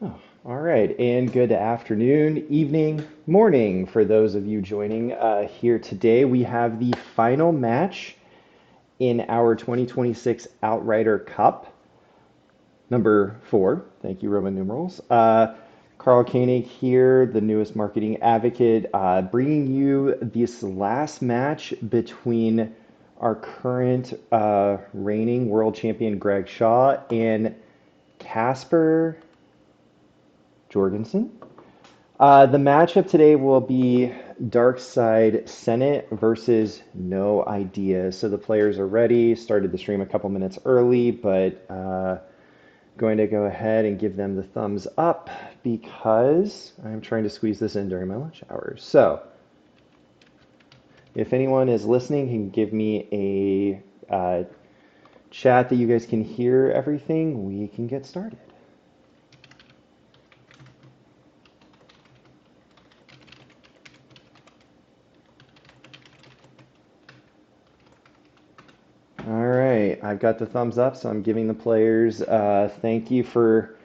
Oh, all right, and good afternoon, evening, morning for those of you joining here today. We have the final match in our 2026 Outrider Cup, number four. Thank you, Roman numerals. Carl Koenig here, the newest marketing advocate, bringing you this last match between our current reigning world champion Greg Shaw and Casper Jorgenson. The matchup today will be Dark Side Senate versus No Idea. So the players are ready. Started the stream a couple minutes early, but going to go ahead and give them the thumbs up because I'm trying to squeeze this in during my lunch hours. So if anyone is listening, can give me a chat that you guys can hear everything, we can get started. All right, I've got the thumbs up, so I'm giving the players thank you for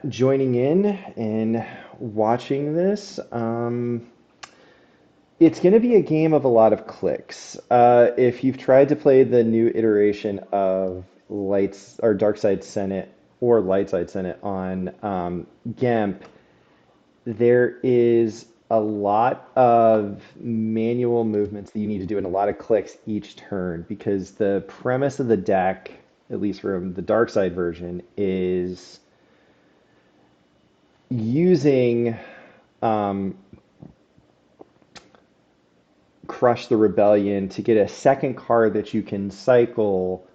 joining in and watching this. It's going to be a game of a lot of clicks. If you've tried to play the new iteration of Lights or Dark Side Senate or Light Side Senate on GEMP, there is a lot of manual movements that you need to do and a lot of clicks each turn because the premise of the deck, at least from the dark side version, is using um, Crush the Rebellion to get a second card that you can cycle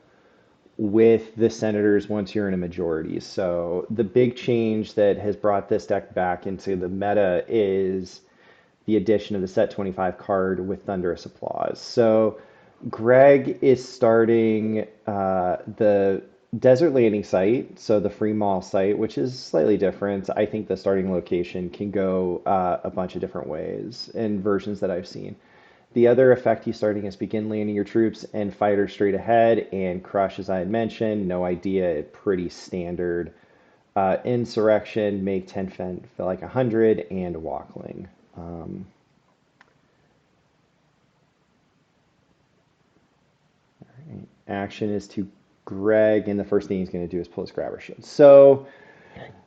with the Senators once you're in a majority. So the big change that has brought this deck back into the meta is the addition of the set 25 card with Thunderous Applause. So Greg is starting the Desert Landing site, so the Free Mall site, which is slightly different. I think the starting location can go a bunch of different ways in versions that I've seen. The other effect he's starting is begin landing your troops and fighters straight ahead and crush, as I had mentioned. No idea, pretty standard. Insurrection, make 10 feel like 100, and Walkling. Um, Action is to Greg, and the first thing he's going to do is pull his grabber shield. So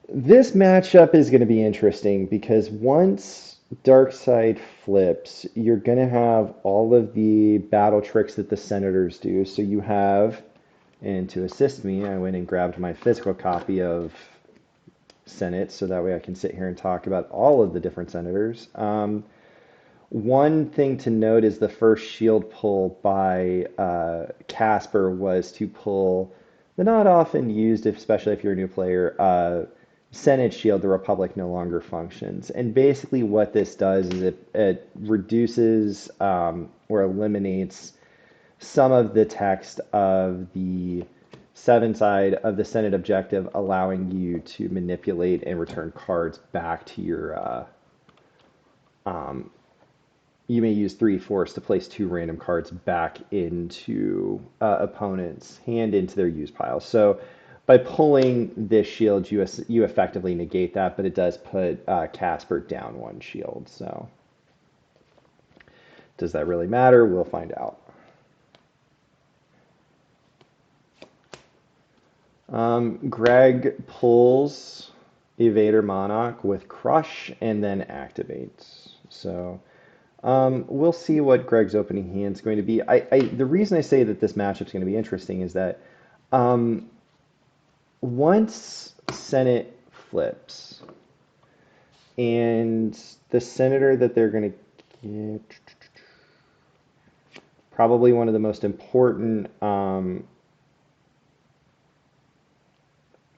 this matchup is going to be interesting because once Dark Side flips, you're going to have all of the battle tricks that the Senators do. So you have, and to assist me, I went and grabbed my physical copy of Senate so that way I can sit here and talk about all of the different Senators. One thing to note is the first shield pull by Casper was to pull the not often used, especially if you're a new player, Senate shield, the Republic no longer functions. And basically what this does is it reduces or eliminates some of the text of the seven side of the Senate objective, allowing you to manipulate and return cards back to your you may use 3 force to place 2 random cards back into opponent's hand into their use pile. So by pulling this shield, you effectively negate that, but it does put Casper down 1 shield. So does that really matter? We'll find out. Greg pulls Evader Monarch with Crush and then activates. So we'll see what Greg's opening hand is going to be. The reason I say that this matchup is going to be interesting is that once Senate flips and the senator that they're going to get, probably one of the most important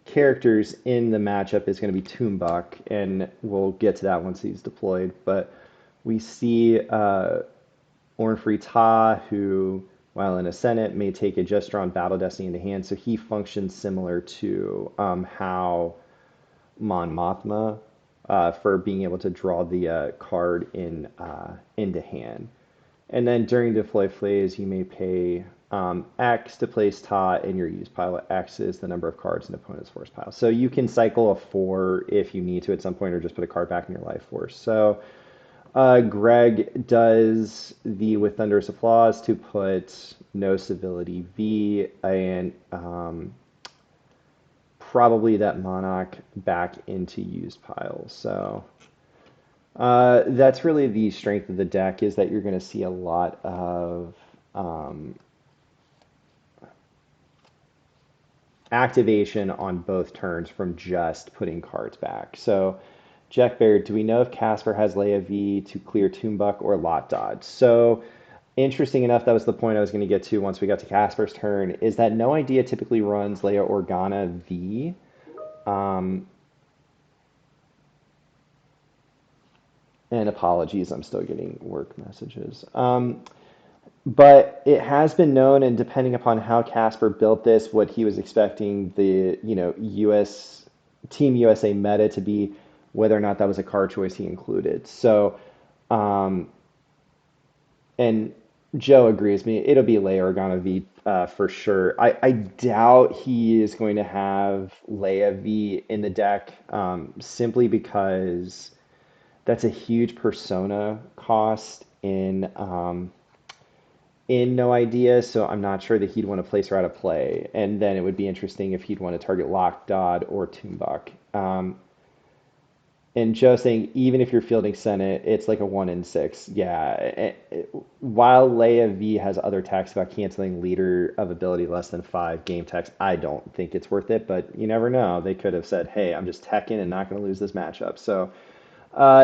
characters in the matchup is going to be Toonbuck, and we'll get to that once he's deployed. But we see Ornfree Ta, who, while in a Senate, may take a just drawn Battle Destiny into hand. So he functions similar to how Mon Mothma for being able to draw the card into hand. And then during the deploy phase, you may pay X to place Ta in your use pile. X is the number of cards in opponent's force pile. So you can cycle a 4 if you need to at some point, or just put a card back in your life force. So Greg does the with Thunderous Applause to put no civility V and probably that Monarch back into used piles. So that's really the strength of the deck, is that you're going to see a lot of activation on both turns from just putting cards back. So, Jack Baird, do we know if Casper has Leia V to clear Toonbuck or Lot Dodge? So, interesting enough, that was the point I was going to get to once we got to Casper's turn, is that No Idea typically runs Leia Organa V. Um, and apologies, I'm still getting work messages. But it has been known, and depending upon how Casper built this, what he was expecting the US Team USA meta to be, whether or not that was a card choice he included. So, um, and Joe agrees with me. It'll be Leia Organa V for sure. I doubt he is going to have Leia V in the deck, simply because that's a huge persona cost in No Idea, so I'm not sure that he'd want to place her out of play. And then it would be interesting if he'd want to target Lock Dodd or Toonbuck. And Joe saying, even if you're fielding Senate, it's like a 1 in 6. Yeah. While Leia V has other texts about canceling leader of ability less than 5 game text, I don't think it's worth it, but you never know. They could have said, hey, I'm just teching and not going to lose this matchup. So,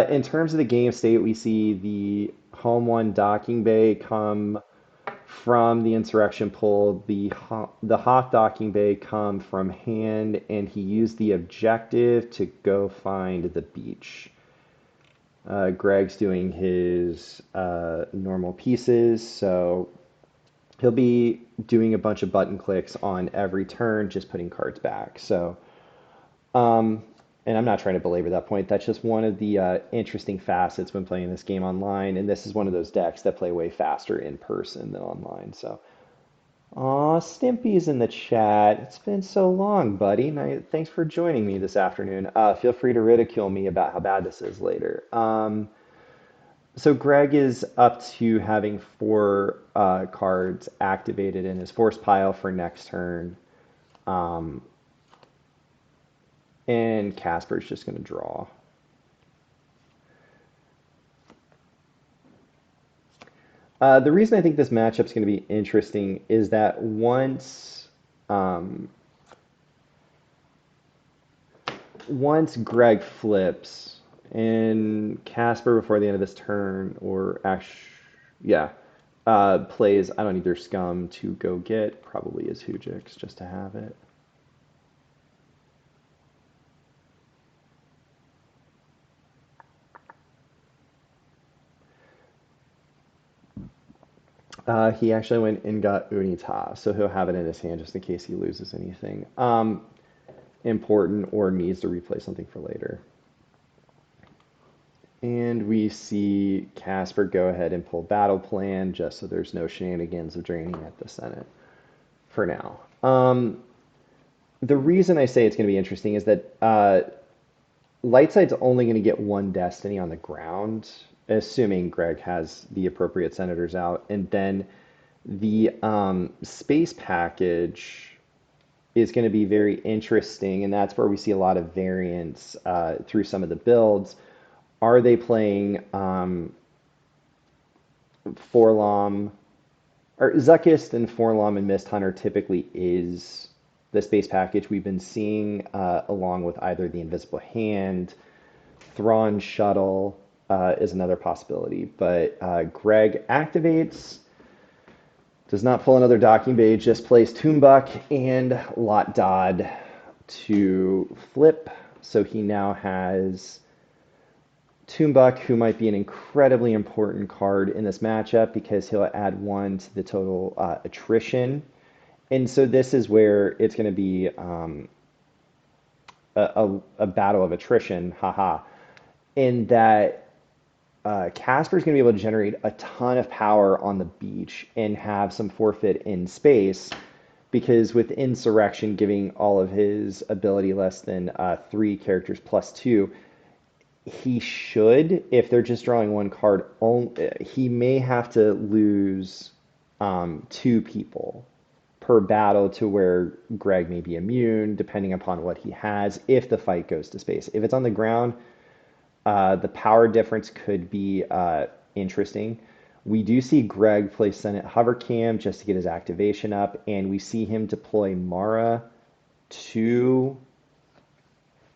in terms of the game state, we see the home one docking bay come from the insurrection pool. The Hawk docking bay come from hand, and he used the objective to go find the beach. Greg's doing his normal pieces, so he'll be doing a bunch of button clicks on every turn, just putting cards back. So, and I'm not trying to belabor that point. That's just one of the interesting facets when playing this game online. And this is one of those decks that play way faster in person than online. So, aw, Stimpy's in the chat. It's been so long, buddy. Thanks for joining me this afternoon. Feel free to ridicule me about how bad this is later. So Greg is up to having 4 cards activated in his force pile for next turn. Um, and Casper's just going to draw. The reason I think this matchup is going to be interesting is that once Greg flips and Casper before the end of this turn, or actually, yeah, plays I don't need their scum to go get, probably is Hujix just to have it. He actually went and got Unita, so he'll have it in his hand just in case he loses anything important or needs to replay something for later. And we see Casper go ahead and pull Battle Plan just so there's no shenanigans of draining at the Senate for now. The reason I say it's going to be interesting is that Lightside's only going to get 1 Destiny on the ground, assuming Greg has the appropriate senators out. And then the space package is going to be very interesting, and that's where we see a lot of variance through some of the builds. Are they playing Forlom, or Zuckist and Forlom and Mist Hunter typically is the space package we've been seeing, along with either the Invisible Hand, Thrawn Shuttle is another possibility. But Greg activates, does not pull another docking bay, just plays Toonbuck and Lot Dodd to flip. So he now has Toonbuck, who might be an incredibly important card in this matchup because he'll add 1 to the total attrition. And so this is where it's going to be a battle of attrition, haha, in that Casper's going to be able to generate a ton of power on the beach and have some forfeit in space because with Insurrection giving all of his ability less than 3 characters plus 2, he should, if they're just drawing one card, he may have to lose 2 people per battle to where Greg may be immune, depending upon what he has, if the fight goes to space. If it's on the ground, the power difference could be interesting. We do see Greg play Senate Hover Cam just to get his activation up, and we see him deploy Mara to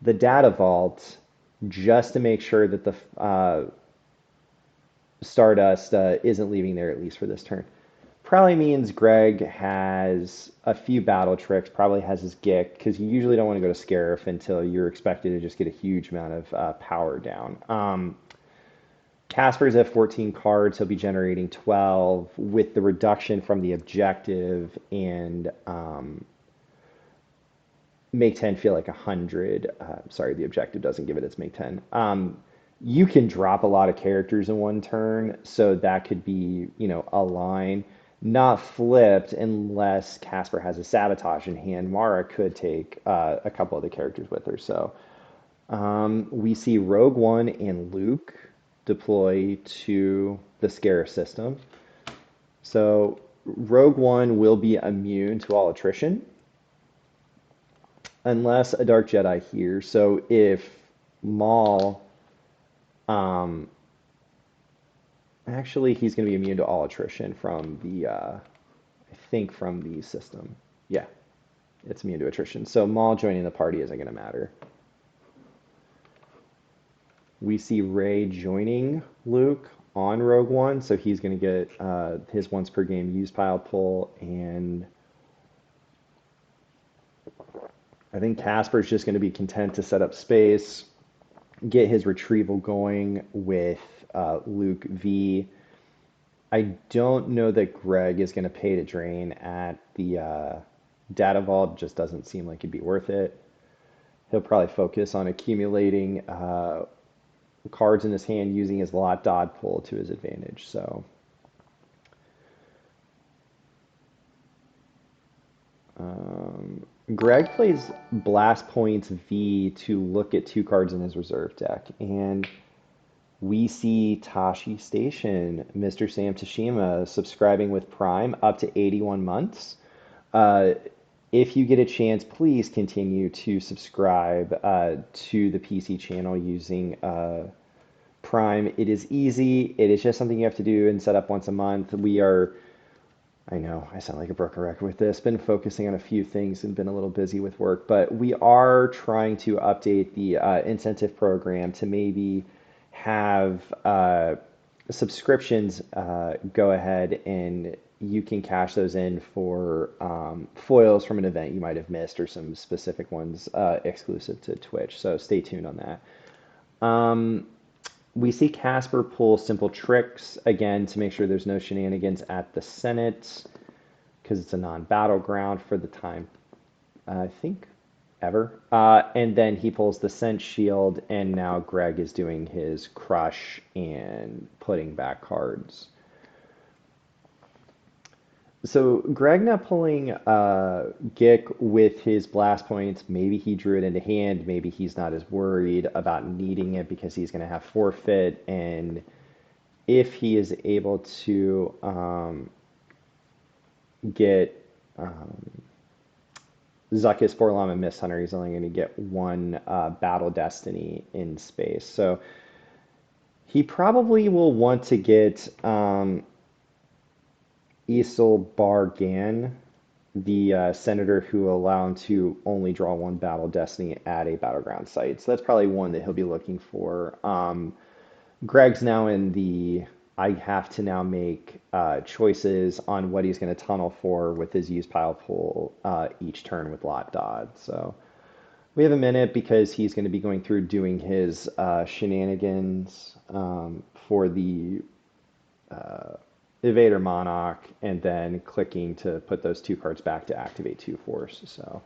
the data vault just to make sure that the Stardust isn't leaving there, at least for this turn. Probably means Greg has a few battle tricks, probably has his Gick, because you usually don't want to go to Scarif until you're expected to just get a huge amount of power down. Casper's at 14 cards, he'll be generating 12 with the reduction from the objective and make 10 feel like 100. Sorry, the objective doesn't give it its make 10. You can drop a lot of characters in one turn, so that could be, a line. Not flipped unless Casper has a sabotage in hand. Mara could take a couple of the characters with her. So we see Rogue One and Luke deploy to the Scarif system. So Rogue One will be immune to all attrition unless a Dark Jedi here. So if Maul, actually, he's going to be immune to all attrition from the, I think from the system. Yeah, it's immune to attrition. So Maul joining the party isn't going to matter. We see Rey joining Luke on Rogue One, so he's going to get his once per game use pile pull, and I think Casper's just going to be content to set up space, get his retrieval going with Luke V. I don't know that Greg is going to pay to drain at the data vault. Just doesn't seem like it'd be worth it. He'll probably focus on accumulating cards in his hand using his lot dot pull to his advantage. So Greg plays Blast Points V to look at 2 cards in his reserve deck, and we see Tashi Station, Mr. Sam Tashima, subscribing with Prime up to 81 months. If you get a chance, please continue to subscribe to the PC channel using Prime. It is easy. It is just something you have to do and set up once a month. I know I sound like a broken record with this, been focusing on a few things and been a little busy with work, but we are trying to update the incentive program to maybe have subscriptions go ahead and you can cash those in for foils from an event you might have missed or some specific ones exclusive to Twitch. So stay tuned on that. We see Casper pull Simple Tricks again to make sure there's no shenanigans at the Senate because it's a non-battleground for the time, I think, ever. And then he pulls the Scent Shield, and now Greg is doing his Crush and putting back cards. So Greg now pulling Gick with his blast points. Maybe he drew it into hand. Maybe he's not as worried about needing it because he's going to have forfeit. And if he is able to get Zuckuss, Forlom, and Mist Hunter, he's only going to get 1 Battle Destiny in space. So he probably will want to get Isel Bargan, the senator who will allow him to only draw 1 Battle Destiny at a battleground site. So that's probably one that he'll be looking for. Greg's now in the I have to now make choices on what he's going to tunnel for with his use pile pull each turn with Lot Dodd. So we have a minute because he's going to be going through doing his shenanigans for the Evader Monarch, and then clicking to put those 2 cards back to activate 2 force. So,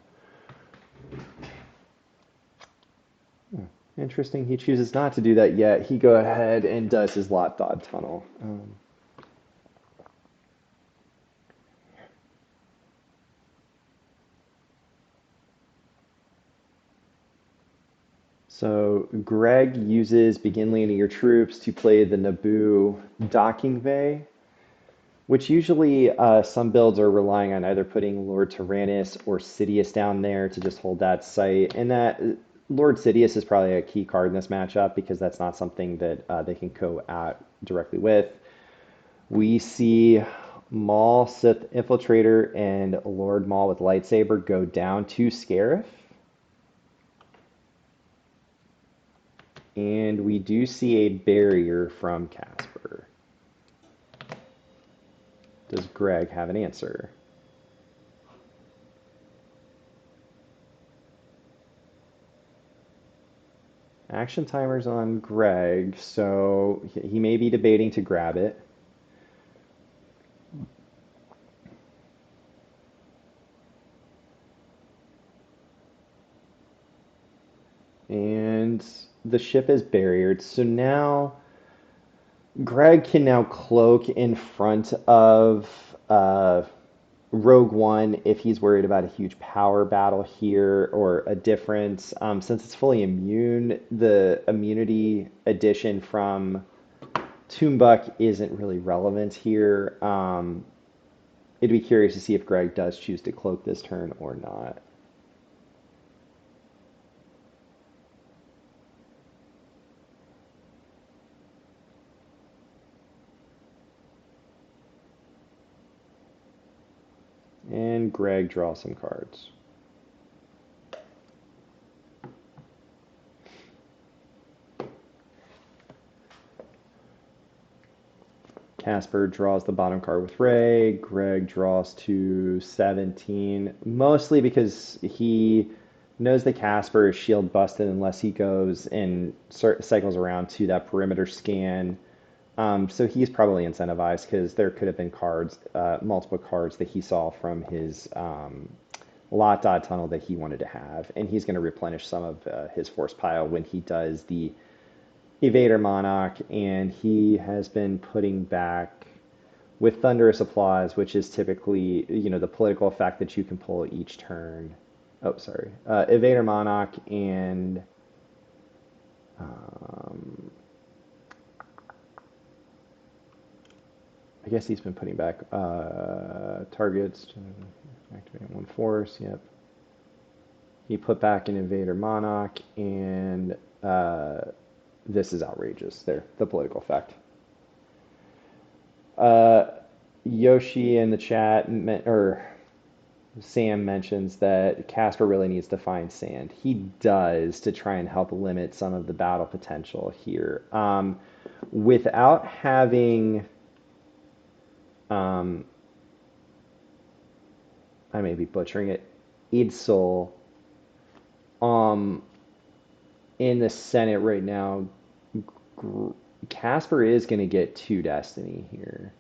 yeah, Interesting. He chooses not to do that yet. He go ahead and does his lot dot tunnel. So Greg uses begin landing your troops to play the Naboo docking bay, which usually some builds are relying on either putting Lord Tyrannus or Sidious down there to just hold that site. And that Lord Sidious is probably a key card in this matchup because that's not something that they can go at directly with. We see Maul, Sith Infiltrator, and Lord Maul with lightsaber go down to Scarif. And we do see a barrier from Casper. Does Greg have an answer? Action timer's on Greg, so he may be debating to grab it. And the ship is barriered, so now Greg can now cloak in front of Rogue One if he's worried about a huge power battle here or a difference. Since it's fully immune, the immunity addition from Toonbuck isn't really relevant here. It'd be curious to see if Greg does choose to cloak this turn or not. And Greg draws some cards. Casper draws the bottom card with Ray. Greg draws to 17, mostly because he knows that Casper is shield busted unless he goes and cycles around to that perimeter scan. So he's probably incentivized because there could have been cards, multiple cards that he saw from his lot dot tunnel that he wanted to have, and he's going to replenish some of his force pile when he does the Evader Monarch, and he has been putting back with Thunderous Applause, which is typically, the political effect that you can pull each turn. Oh, sorry. Evader Monarch and I guess he's been putting back targets to activate one force. Yep. He put back an Invader Monarch, and this is outrageous. There, the political effect. Yoshi in the chat, or Sam mentions that Casper really needs to find sand. He does to try and help limit some of the battle potential here. Without having, I may be butchering it, Idsel in the Senate right now, Casper is going to get 2 Destiny here.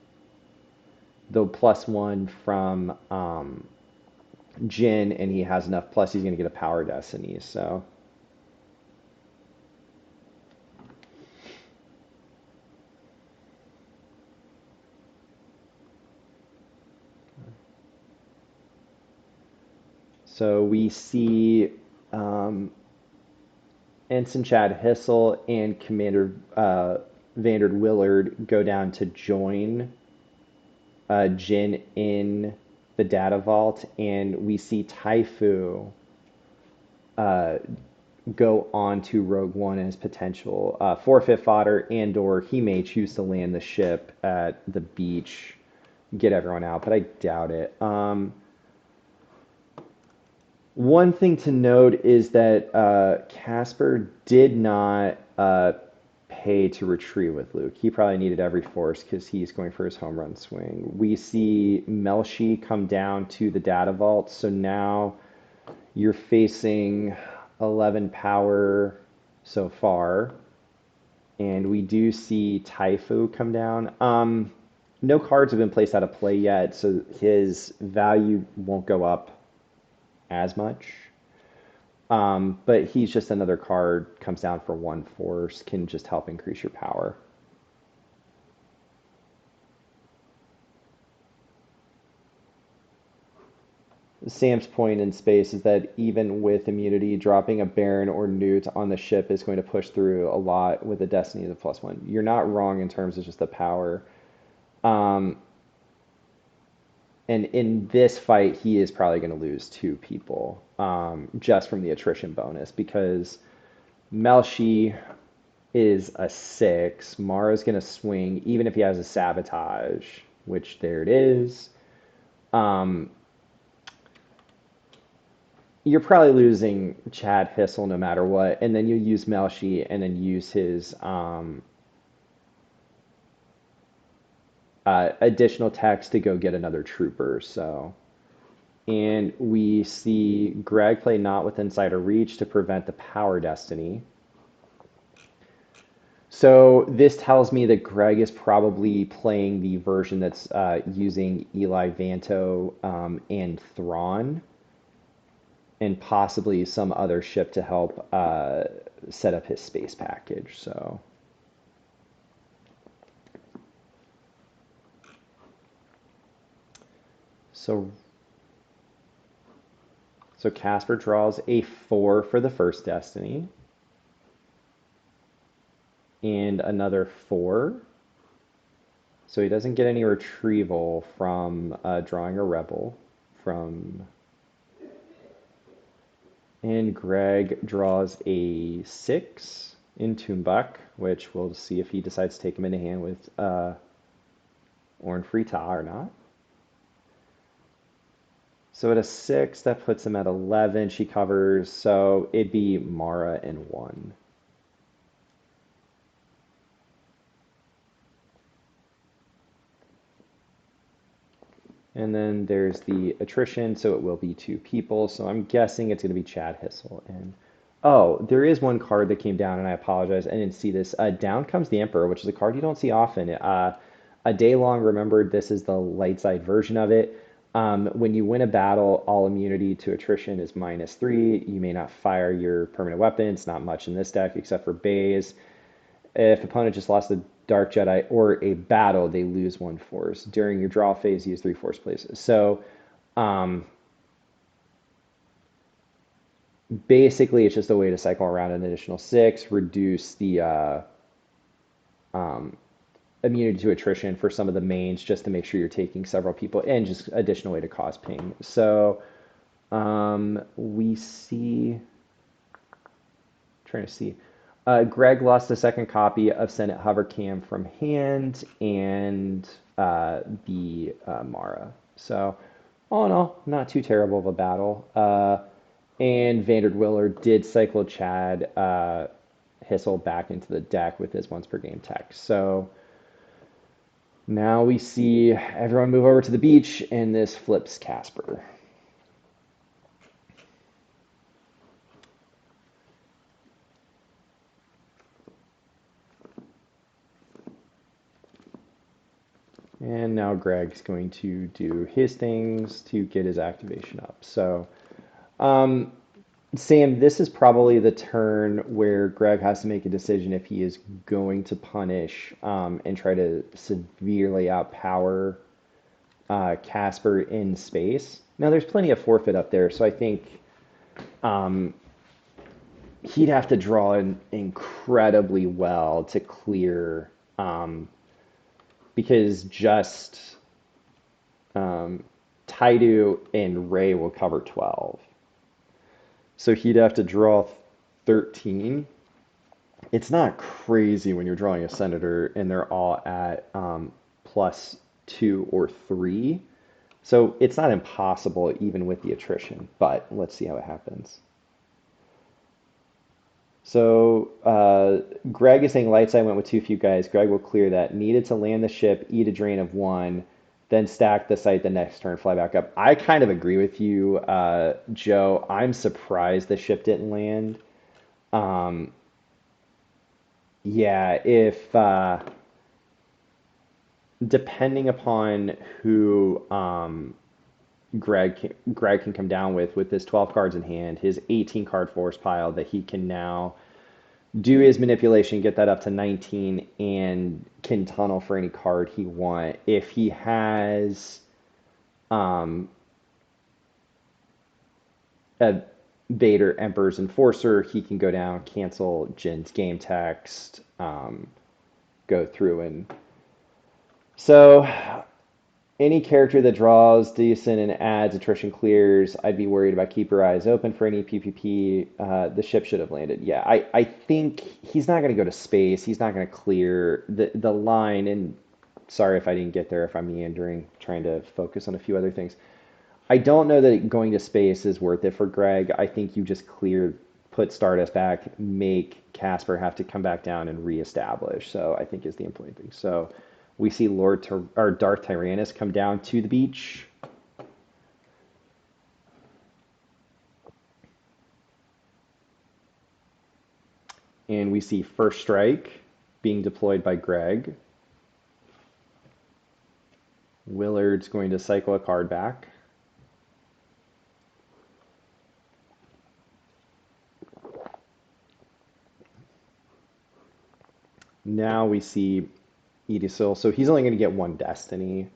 Though +1 from Jin, and he has enough. Plus, he's going to get a Power Destiny, so. So we see Ensign Chad Hissel and Commander Vandered Willard go down to join Jin in the data vault, and we see Taifu go on to Rogue One as potential forfeit fodder, and or he may choose to land the ship at the beach, get everyone out, but I doubt it. One thing to note is that Casper did not pay to retreat with Luke. He probably needed every force because he's going for his home run swing. We see Melshi come down to the data vault, so now you're facing 11 power so far, and we do see Taifu come down. No cards have been placed out of play yet, so his value won't go up as much. But he's just another card, comes down for 1 force, can just help increase your power. Sam's point in space is that even with immunity, dropping a Baron or Newt on the ship is going to push through a lot with the Destiny of the +1. You're not wrong in terms of just the power. Um, and in this fight, he is probably going to lose 2 people just from the attrition bonus because Melshi is a 6. Mara's going to swing, even if he has a sabotage, which there it is. Um, you're probably losing Chad Hissel no matter what, and then you use Melshi and then use his additional text to go get another trooper. So, and we see Greg play not within sight or reach to prevent the power destiny. So this tells me that Greg is probably playing the version that's using Eli Vanto and Thrawn, and possibly some other ship to help set up his space package. So so Casper draws a 4 for the first Destiny and another 4. So he doesn't get any retrieval from drawing a Rebel from. And Greg draws a 6 in Tumbuk, which we'll see if he decides to take him into hand with Orn Frita or not. So at a 6, that puts him at 11. She covers, so it'd be Mara and 1. And then there's the attrition, so it will be 2 people. So I'm guessing it's going to be Chad Hissel. And oh, there is one card that came down, and I apologize, I didn't see this. Down comes the Emperor, which is a card you don't see often. A Day Long Remembered, this is the light side version of it. When you win a battle, all immunity to attrition is -3. You may not fire your permanent weapons, not much in this deck except for bays. If opponent just lost a Dark Jedi or a battle, they lose 1 force. During your draw phase, use 3 force places. So um, basically, it's just a way to cycle around an additional 6, reduce the um, immunity to attrition for some of the mains, just to make sure you're taking several people, and just additional way to cause ping. So we see, trying to see. Greg lost the second copy of Senate Hovercam from hand and the Mara. So, all in all, not too terrible of a battle. And Vanderwiller did cycle Chad Hissel back into the deck with his once per game tech. So now we see everyone move over to the beach, and this flips Casper. And now Greg's going to do his things to get his activation up. So, Sam, this is probably the turn where Greg has to make a decision if he is going to punish and try to severely outpower Casper in space. Now, there's plenty of forfeit up there, so I think um, he'd have to draw in incredibly well to clear, because just Taidu and Ray will cover 12. So he'd have to draw 13. It's not crazy when you're drawing a senator and they're all at +2 or 3. So it's not impossible even with the attrition, but let's see how it happens. So Greg is saying light side went with too few guys. Greg will clear that. Needed to land the ship, eat a drain of 1, then stack the site the next turn, fly back up. I kind of agree with you, Joe. I'm surprised the ship didn't land. Um, yeah, if depending upon who Greg can come down with his 12 cards in hand, his 18 card force pile that he can now do his manipulation, get that up to 19, and can tunnel for any card he want. If he has um, a Vader, Emperor's Enforcer, he can go down, cancel Jin's game text, go through and so any character that draws decent and adds attrition clears, I'd be worried about keep your eyes open for any PvP. The ship should have landed. Yeah, I think he's not going to go to space. He's not going to clear the line. And sorry if I didn't get there, if I'm meandering, trying to focus on a few other things. I don't know that going to space is worth it for Greg. I think you just clear, put Stardust back, make Casper have to come back down and reestablish. So I think is the important thing. So we see or Darth Tyrannus come down to the beach. And we see First Strike being deployed by Greg. Willard's going to cycle a card back. Now we see Edisil. So he's only going to get one Destiny.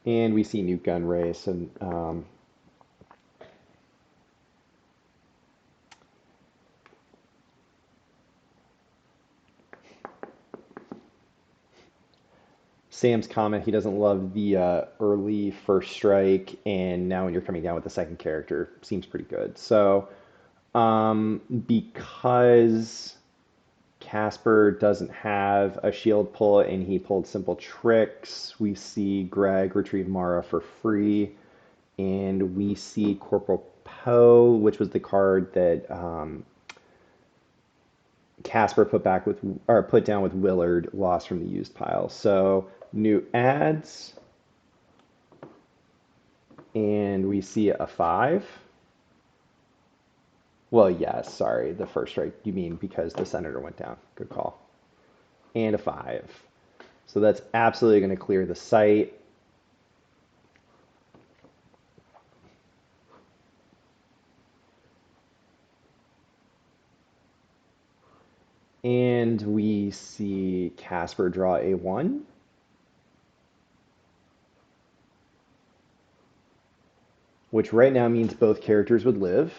And we see Nuke Gun Race. And Sam's comment, he doesn't love the early First Strike. And now when you're coming down with the second character, seems pretty good. So because Casper doesn't have a shield pull and he pulled simple tricks, we see Greg retrieve Mara for free, and we see Corporal Poe, which was the card that Casper put down with Willard, lost from the used pile. So new ads, and we see a 5. Well, yes, sorry, the First Strike. You mean because the Senator went down. Good call. And a 5. So that's absolutely going to clear the site. And we see Casper draw a 1. Which right now means both characters would live.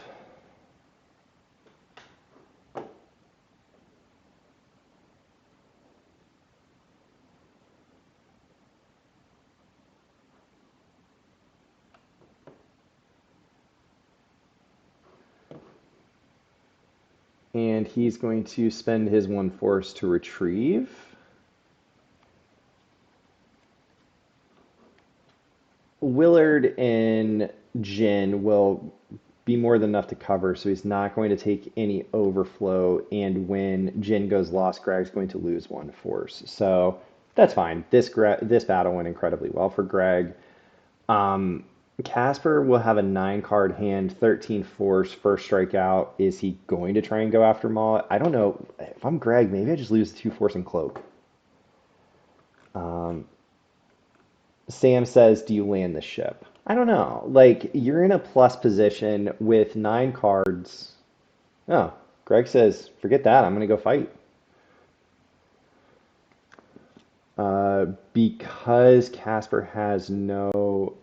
And he's going to spend his 1 force to retrieve. Willard and Jin will be more than enough to cover, so he's not going to take any overflow. And when Jin goes lost, Greg's going to lose 1 force. So that's fine. This battle went incredibly well for Greg. Casper will have a 9 card hand, 13 force, first strikeout. Is he going to try and go after Maul? I don't know. If I'm Greg, maybe I just lose 2 force and cloak. Sam says, do you land the ship? I don't know. Like, you're in a plus position with 9 cards. Oh, Greg says, forget that. I'm going to go fight. Because Casper has no...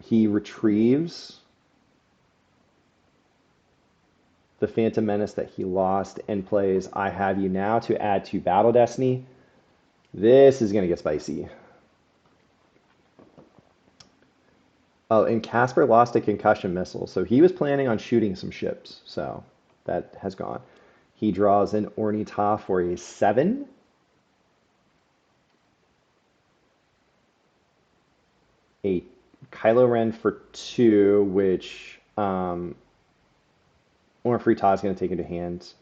he retrieves the Phantom Menace that he lost and plays I Have You Now to add to Battle Destiny. This is going to get spicy. Oh, and Casper lost a concussion missile, so he was planning on shooting some ships, so that has gone. He draws an Ornithopter for a 7. A Kylo Ren for 2, which Orn Free is going to take into hands.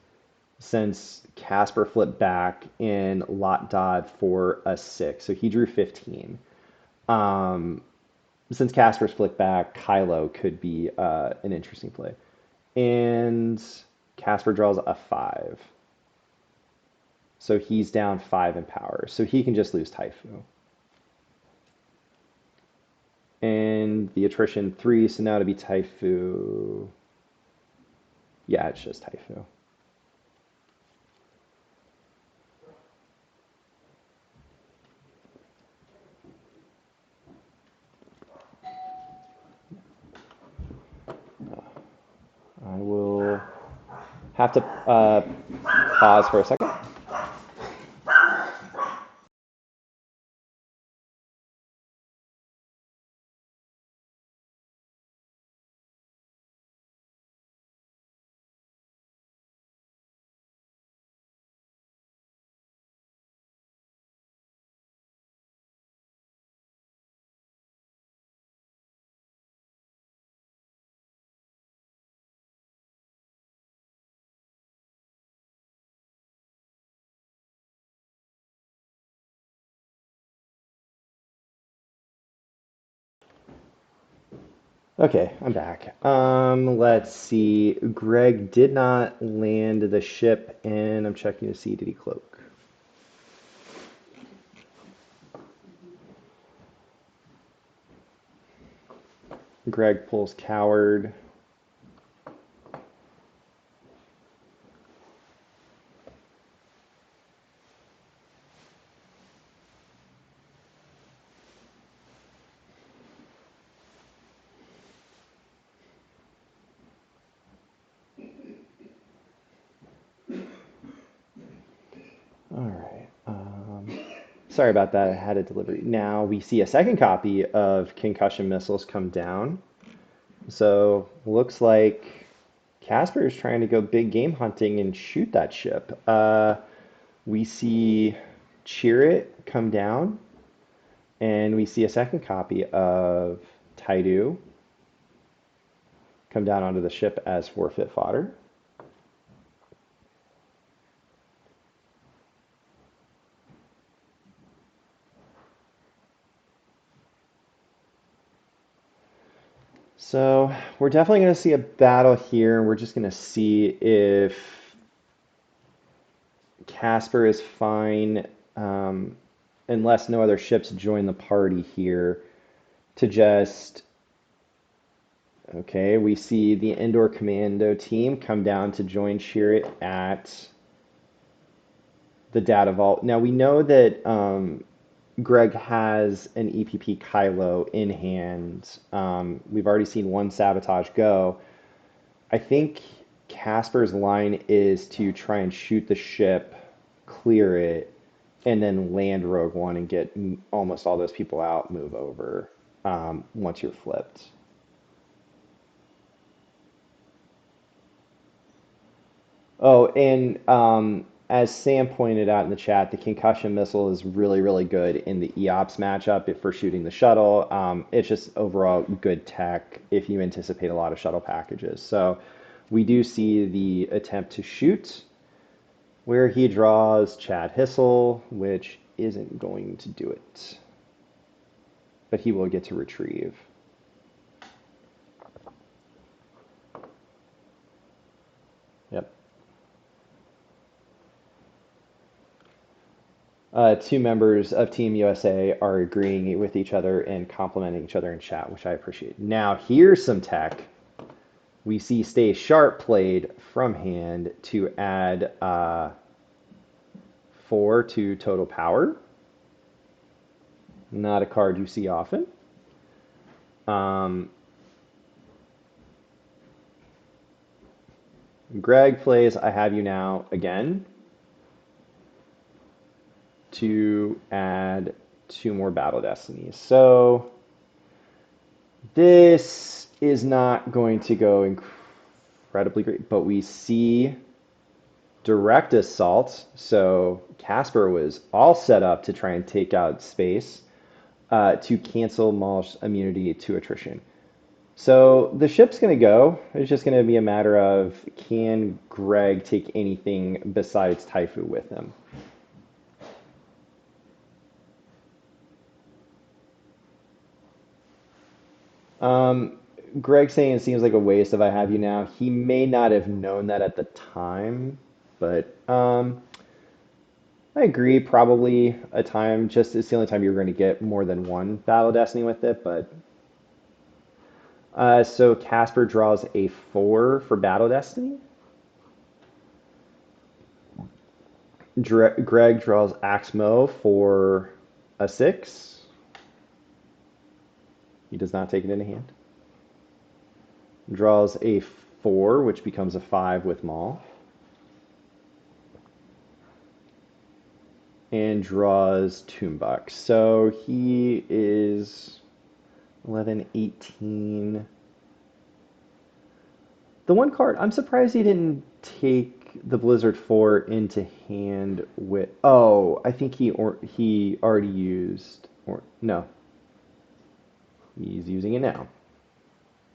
Since Casper flipped back in Lot Dodd for a 6, so he drew 15. Since Casper's flipped back, Kylo could be an interesting play. And Casper draws a 5. So he's down 5 in power. So he can just lose Taifu. And the attrition 3, so now to be Taifu. Yeah, it's just Taifu. I will have to pause for a second. Okay, I'm back. Let's see. Greg did not land the ship, and I'm checking to see did he cloak. Greg pulls coward. All right. Sorry about that. I had a delivery. Now we see a second copy of concussion missiles come down. So looks like Casper is trying to go big game hunting and shoot that ship. We see Cheer It come down, and we see a second copy of Taidu come down onto the ship as forfeit fodder. So we're definitely going to see a battle here. We're just going to see if Casper is fine, unless no other ships join the party here, to just, okay, we see the indoor commando team come down to join Cheer at the data vault. Now we know that Greg has an EPP Kylo in hand. We've already seen one sabotage go. I think Casper's line is to try and shoot the ship, clear it, and then land Rogue One and get almost all those people out, move over once you're flipped. Oh, and as Sam pointed out in the chat, the concussion missile is really, really good in the EOPS matchup for shooting the shuttle. It's just overall good tech if you anticipate a lot of shuttle packages. So we do see the attempt to shoot where he draws Chad Hissel, which isn't going to do it. But he will get to retrieve. Yep. Two members of Team USA are agreeing with each other and complimenting each other in chat, which I appreciate. Now, here's some tech. We see Stay Sharp played from hand to add 4 to total power. Not a card you see often. Greg plays I Have You Now again to add 2 more Battle Destinies. So this is not going to go incredibly great, but we see direct assault. So Casper was all set up to try and take out space to cancel Maul's immunity to attrition. So the ship's going to go. It's just going to be a matter of can Greg take anything besides Taifu with him? Greg saying it seems like a waste if I have you now. He may not have known that at the time, but I agree. Probably a time, just it's the only time you're going to get more than one Battle Destiny with it. But so Casper draws a 4 for Battle Destiny. Greg draws Axmo for a 6. He does not take it into hand. Draws a 4, which becomes a 5 with Maul. And draws Toonbuck. So he is 11, 18. The one card, I'm surprised he didn't take the Blizzard 4 into hand with. Oh, I think he already used. Or no, he's using it now.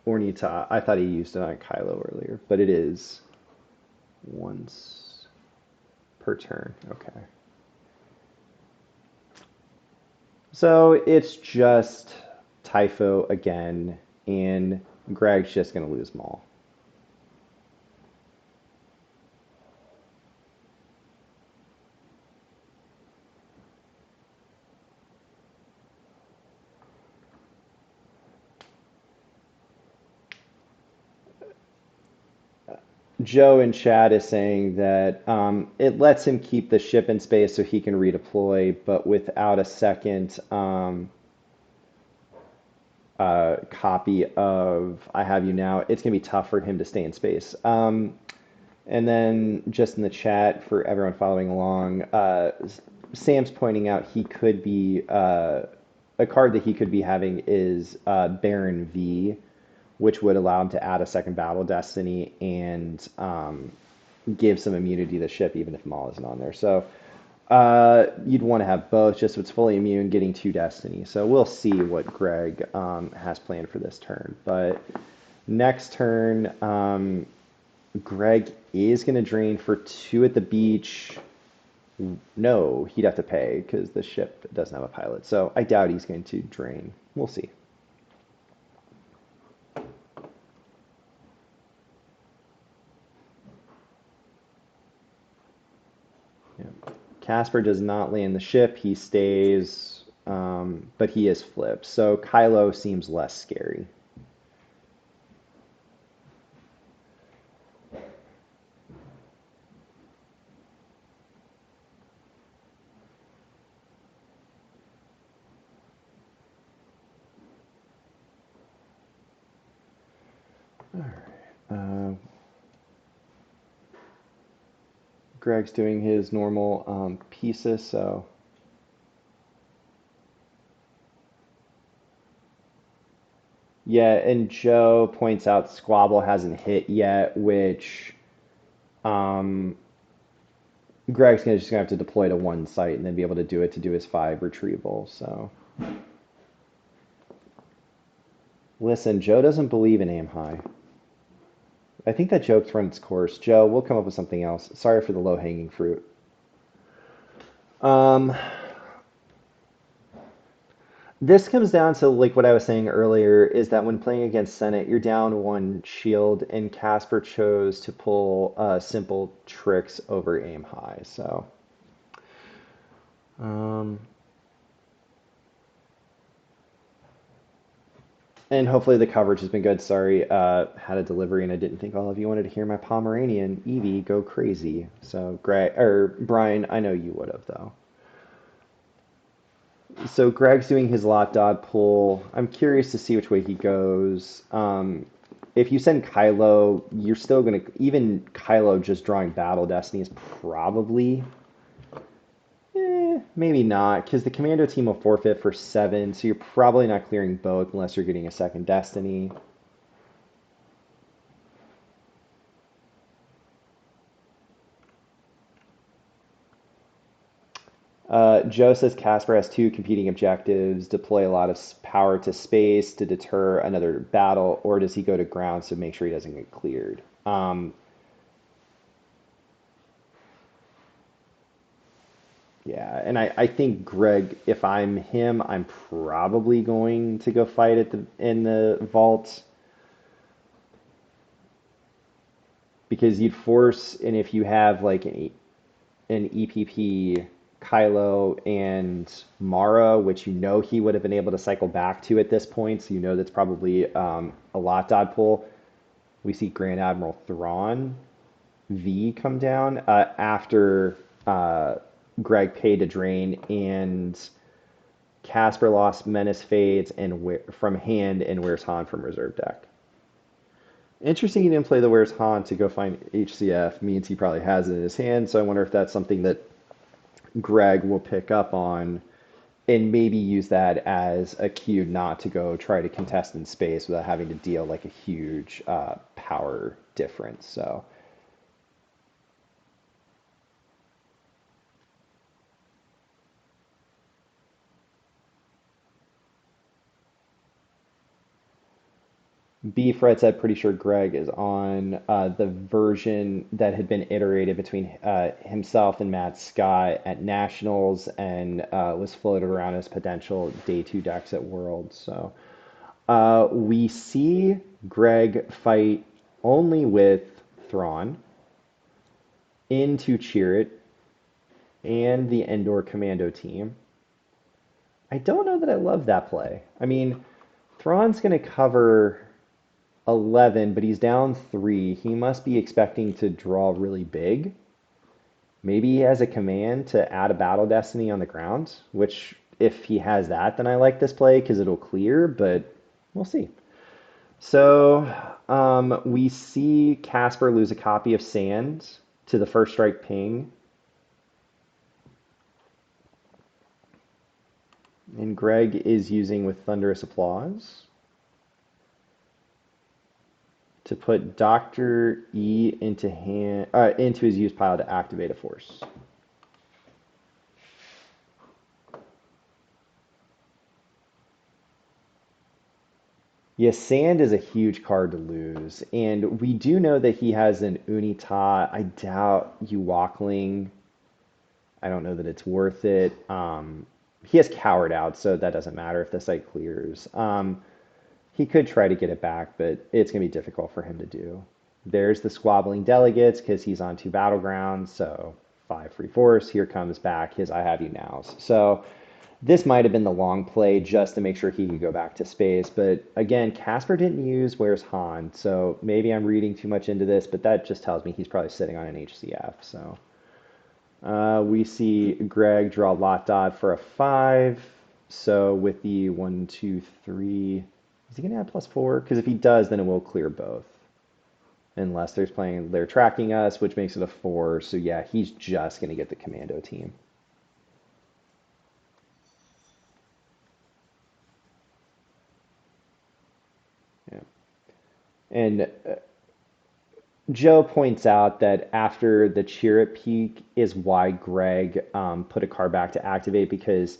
Ornita. I thought he used it on Kylo earlier, but it is once per turn. Okay. So it's just Typho again, and Greg's just going to lose Maul. Joe in chat is saying that it lets him keep the ship in space so he can redeploy, but without a second copy of I Have You Now, it's going to be tough for him to stay in space. And then just in the chat for everyone following along, Sam's pointing out he could be a card that he could be having is Baron V, which would allow him to add a second Battle Destiny and give some immunity to the ship, even if Maul isn't on there. So you'd want to have both, just so it's fully immune, getting 2 Destiny. So we'll see what Greg has planned for this turn. But next turn, Greg is going to drain for 2 at the beach. No, he'd have to pay because the ship doesn't have a pilot. So I doubt he's going to drain. We'll see. Yeah. Casper does not land the ship. He stays, but he is flipped. So Kylo seems less scary. All right. Greg's doing his normal pieces, so yeah. And Joe points out Squabble hasn't hit yet, which um, Greg's just gonna have to deploy to one site and then be able to do it to do his 5 retrieval. So listen, Joe doesn't believe in aim high. I think that joke's run its course. Joe, we'll come up with something else. Sorry for the low-hanging fruit. Um, this comes down to like what I was saying earlier, is that when playing against Senate, you're down 1 shield, and Casper chose to pull simple tricks over aim high. So, um, and hopefully the coverage has been good. Sorry, had a delivery and I didn't think all of you wanted to hear my Pomeranian Evie go crazy. So, Greg or Brian, I know you would have though. So Greg's doing his lot dot pull. I'm curious to see which way he goes. If you send Kylo, you're still gonna even Kylo just drawing Battle Destiny is probably maybe not because the Commando team will forfeit for 7, so you're probably not clearing both unless you're getting a second Destiny. Joe says Casper has 2 competing objectives: deploy a lot of power to space to deter another battle, or does he go to ground to make sure he doesn't get cleared? Yeah, and I think Greg, if I'm him, I'm probably going to go fight at the in the vault because you'd force, and if you have like an EPP Kylo and Mara, which you know he would have been able to cycle back to at this point, so you know that's probably a lot dot pull. We see Grand Admiral Thrawn V come down after Greg paid to drain and Casper lost Menace Fades and from hand and Where's Han from reserve deck. Interesting he didn't play the Where's Han to go find HCF, means he probably has it in his hand, so I wonder if that's something that Greg will pick up on and maybe use that as a cue not to go try to contest in space without having to deal like a huge power difference. So B Fred said, pretty sure Greg is on the version that had been iterated between himself and Matt Scott at Nationals and was floated around as potential day two decks at Worlds. So we see Greg fight only with Thrawn into Chirrut and the Endor Commando team. I don't know that I love that play. I mean, Thrawn's going to cover 11, but he's down 3. He must be expecting to draw really big. Maybe he has a command to add a Battle Destiny on the ground, which if he has that, then I like this play because it'll clear, but we'll see. So we see Casper lose a copy of Sand to the first strike ping. And Greg is using with Thunderous Applause to put Dr. E into his use pile to activate a force. Yes, Sand is a huge card to lose, and we do know that he has an Unita. I doubt you Walkling. I don't know that it's worth it. He has Coward out, so that doesn't matter if the site clears. He could try to get it back, but it's going to be difficult for him to do. There's the Squabbling Delegates because he's on 2 battlegrounds, so 5 free force. Here comes back his I Have You Nows. So this might have been the long play just to make sure he could go back to space. But again, Casper didn't use Where's Han, so maybe I'm reading too much into this, but that just tells me he's probably sitting on an HCF. So we see Greg draw lot dot for a 5. So with the 1, 2, 3, is he going to add +4? Because if he does, then it will clear both. Unless they're tracking us, which makes it a 4. So yeah, he's just going to get the commando team. Yeah. And Joe points out that after the Chirrut peak is why Greg put a card back to activate because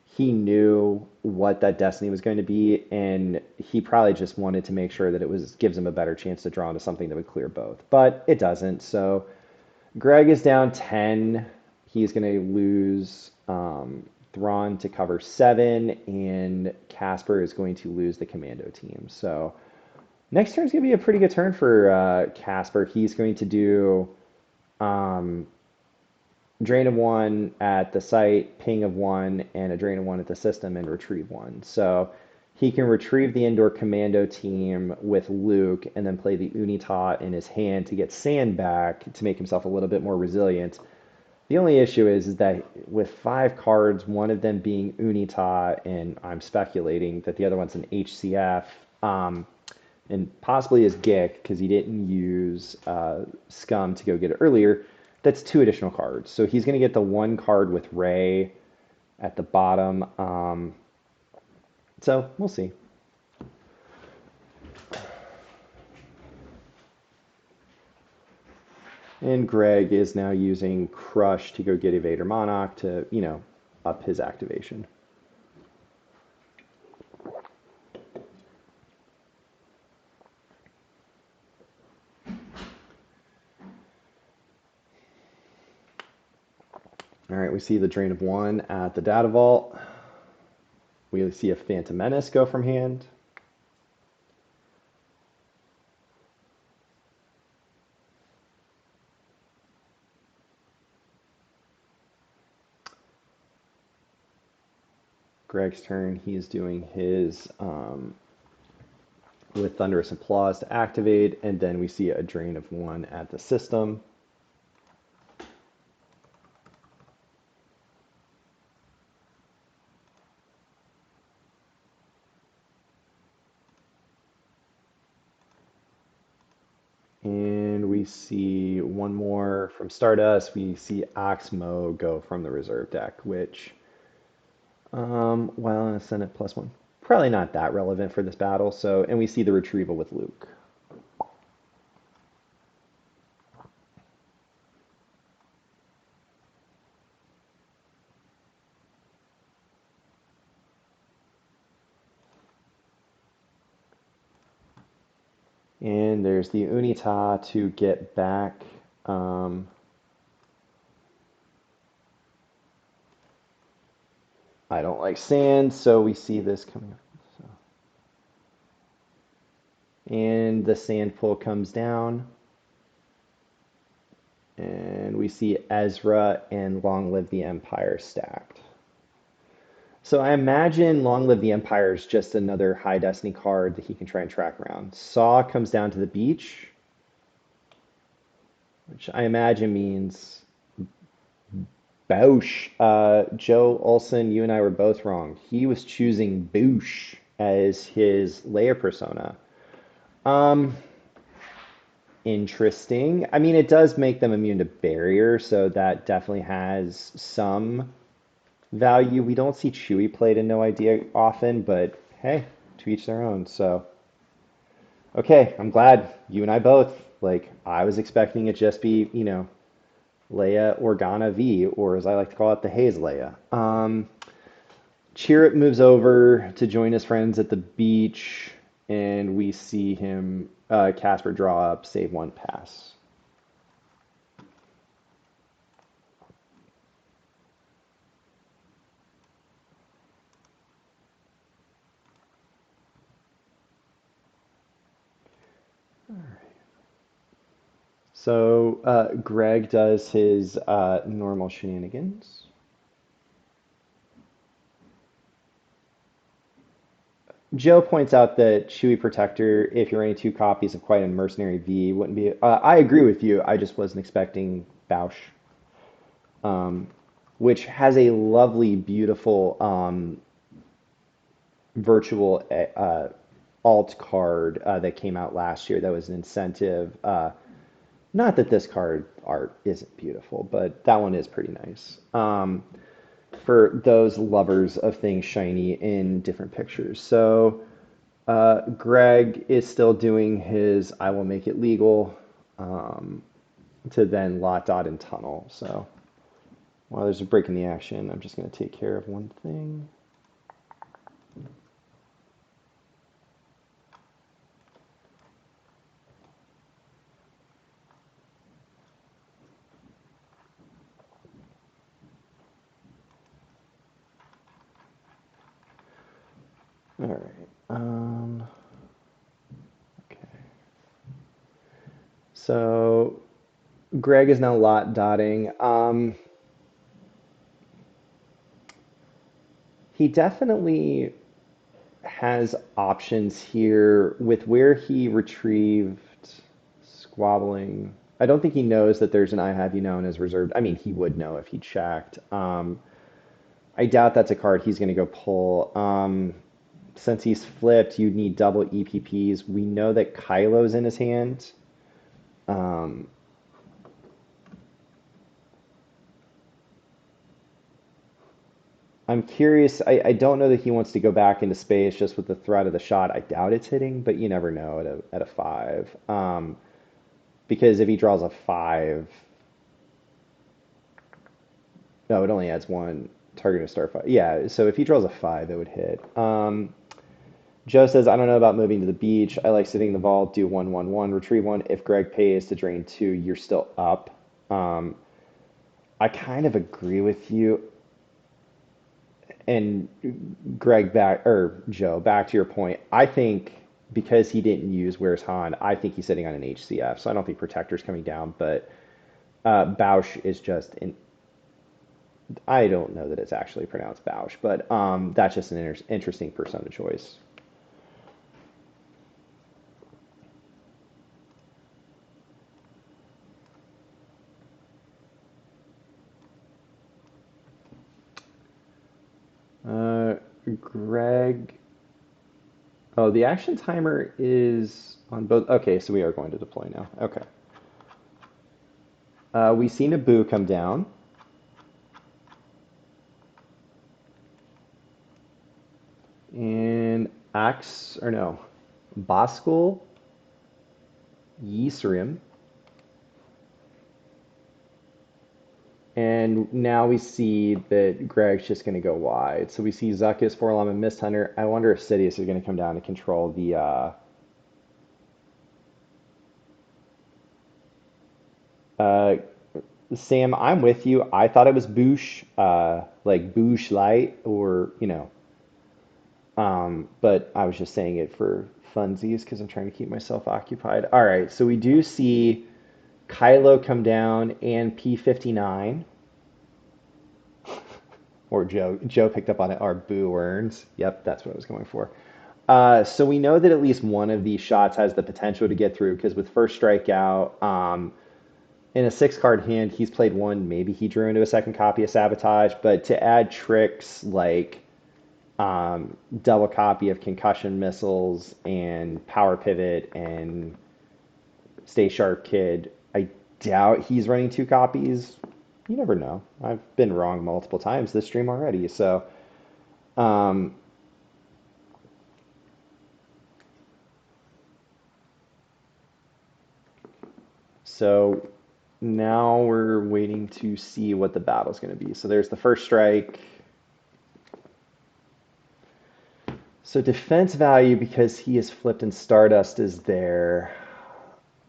he knew what that destiny was going to be, and he probably just wanted to make sure that gives him a better chance to draw into something that would clear both. But it doesn't. So Greg is down 10. He's going to lose Thrawn to cover 7, and Casper is going to lose the commando team. So next turn is going to be a pretty good turn for Casper. He's going to do drain of 1 at the site, ping of 1, and a drain of 1 at the system, and retrieve 1. So he can retrieve the indoor commando team with Luke and then play the Unita in his hand to get Sand back to make himself a little bit more resilient. The only issue is that with 5 cards, one of them being Unita, and I'm speculating that the other one's an HCF, and possibly his Gick, because he didn't use Scum to go get it earlier, that's 2 additional cards. So he's going to get the 1 card with Ray at the bottom. So we'll see. And Greg is now using Crush to go get Evader Monarch to, up his activation. All right, we see the drain of 1 at the data vault. We see a Phantom Menace go from hand. Greg's turn. He's doing his with Thunderous Applause to activate, and then we see a drain of 1 at the system. And we see one more from Stardust. We see Oxmo go from the reserve deck, which, well, Ascendant +1. Probably not that relevant for this battle. So, and we see the retrieval with Luke. And there's the Unita to get back. I don't like sand, so we see this coming up. So. And the sand pull comes down. And we see Ezra and Long Live the Empire stacked. So I imagine Long Live the Empire is just another High Destiny card that he can try and track around. Saw comes down to the beach, which I imagine means Bausch. Joe Olson, you and I were both wrong. He was choosing Boosh as his Leia persona. Um, Interesting. I mean, it does make them immune to barrier, so that definitely has some value. We don't see Chewie played in No Idea often, but hey, to each their own. So, okay, I'm glad you and I both. Like, I was expecting it just be, Leia Organa V, or as I like to call it, the Haze Leia. Chirrut moves over to join his friends at the beach, and we see him, Casper draw up, save 1 pass. So Greg does his normal shenanigans. Joe points out that Chewie Protector, if you're running 2 copies of quite a mercenary V, wouldn't be. I agree with you. I just wasn't expecting Bausch, which has a lovely, beautiful virtual alt card that came out last year that was an incentive. Not that this card art isn't beautiful, but that one is pretty nice. For those lovers of things shiny in different pictures. So Greg is still doing his I will make it legal to then lot dot and tunnel. So while there's a break in the action, I'm just going to take care of one thing. All right. Okay. So Greg is now lot dotting. He definitely has options here with where he retrieved squabbling. I don't think he knows that there's an I have you known as reserved. I mean, he would know if he checked. I doubt that's a card he's going to go pull. Since he's flipped, you'd need double EPPs. We know that Kylo's in his hand. Um, I'm curious. I don't know that he wants to go back into space just with the threat of the shot. I doubt it's hitting, but you never know at a 5. Because if he draws a 5, no, it only adds 1 target to start 5. Yeah, so if he draws a 5, it would hit. Joe says, I don't know about moving to the beach. I like sitting in the vault, do 1/1/1, retrieve 1. If Greg pays to drain 2, you're still up. Um, I kind of agree with you. And Greg back or Joe, back to your point. I think because he didn't use Where's Han, I think he's sitting on an HCF. So I don't think Protector's coming down, but Bausch is just I don't know that it's actually pronounced Bausch, but that's just an interesting persona choice. Uh, Greg. Oh, the action timer is on both. Okay, so we are going to deploy now. Okay. We see Naboo come down. And Axe, or no, Boskul, Yisrim. And now we see that Greg's just going to go wide. So we see Zuckus, Forlom, and Mist Hunter. I wonder if Sidious is going to come down and control the. Uh, Sam, I'm with you. I thought it was Boosh, like Boosh Light, or, but I was just saying it for funsies because I'm trying to keep myself occupied. All right, so we do see Kylo come down and P-59. Or Joe picked up on it. Our Boo earns. Yep, that's what I was going for. So we know that at least one of these shots has the potential to get through because with first strikeout, in a 6 card hand, he's played one. Maybe he drew into a second copy of Sabotage, but to add tricks like double copy of Concussion Missiles and Power Pivot and Stay Sharp Kid, I doubt he's running 2 copies. You never know. I've been wrong multiple times this stream already. Um, so now we're waiting to see what the battle's going to be. So there's the first strike. So defense value, because he is flipped and Stardust is there.